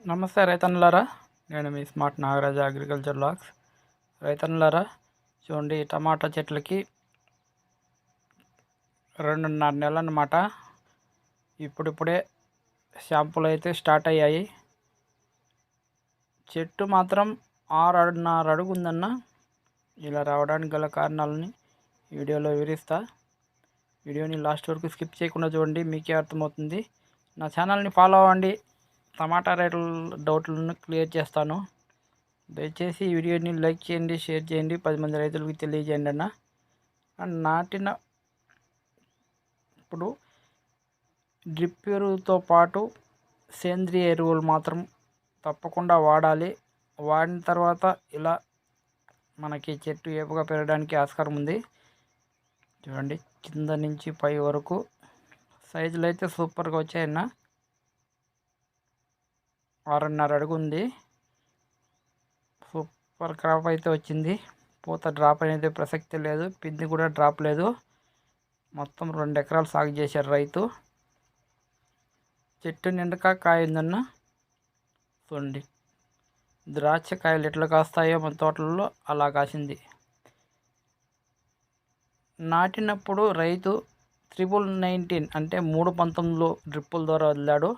నమస్తే రైతన్నలారా, నేను మీ smart Nagaraju agriculture blogs. రైతన్నలారా, చూడండి, టమాటా చెట్లకి 2.5 నెలలు అన్నమాట. ఇప్పుడిప్పుడే షాంపులు అయితే స్టార్ట్ అయ్యాయి. చెట్టు మాత్రం 6.5 అడుగు ఉందన్న. ఇలా రావడానికి గల కారణాలని వీడియోలో వివరిస్తా. వీడియోని లాస్ట్ వరకు స్కిప్ చేయకుండా చూడండి, మీకే అర్థమవుతుంది. నా ఛానల్ని ఫాలో అవ్వండి. టమాటా రేట్ల డౌట్లను క్లియర్ చేస్తాను. దయచేసి ఈ వీడియోని లైక్ చేయండి, షేర్ చేయండి, 10 మంది రైతులకు తెలియజేయండి అన్న. అండ్ నాటిన ఇప్పుడు డ్రిప్ ఎరువుతో పాటు సేంద్రియ ఎరువులు మాత్రం తప్పకుండా వాడాలి. వాడిన తర్వాత ఇలా మనకి చెట్టు ఏపుగా పెరగడానికి ఆస్కారం ఉంది. చూడండి, కింద నుంచి పై వరకు సైజులు అయితే సూపర్గా వచ్చాయన్న. 6.5 అడుగు ఉంది. సూపర్ క్రాప్ అయితే వచ్చింది. పూత డ్రాప్ అనేది ప్రసక్తి లేదు, పిండి కూడా డ్రాప్ లేదు. మొత్తం 2 ఎకరాలు సాగు చేశారు రైతు. చెట్టు నిండుగా కాయ ఉందన్న. చూడండి, ద్రాక్ష కాయలు ఎట్లా కాస్తాయో మన తోటలలో అలా కాసింది. నాటినప్పుడు రైతు 19 అంటే 319లో డ్రిప్పుల ద్వారా వదిలాడు.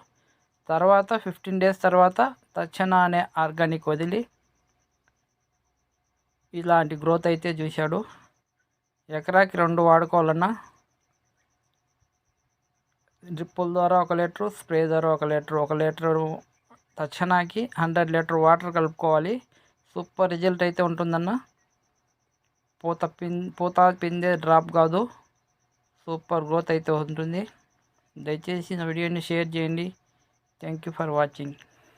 తర్వాత 15 డేస్ తర్వాత తక్షణ అనే ఆర్గానిక్ వదిలి ఇలాంటి గ్రోత్ అయితే చూశాడు. ఎకరాకి 2 వాడుకోవాలన్నా. డ్రిప్పుల ద్వారా 1 లీటరు, స్ప్రే ద్వారా 1 లీటరు. 1 లీటరు తక్షణాకి 100 లీటర్ వాటర్ కలుపుకోవాలి. సూపర్ రిజల్ట్ అయితే ఉంటుందన్న. పూత పిందే డ్రాప్ కాదు, సూపర్ గ్రోత్ అయితే ఉంటుంది. దయచేసి నా వీడియోని షేర్ చేయండి. Thank you for watching.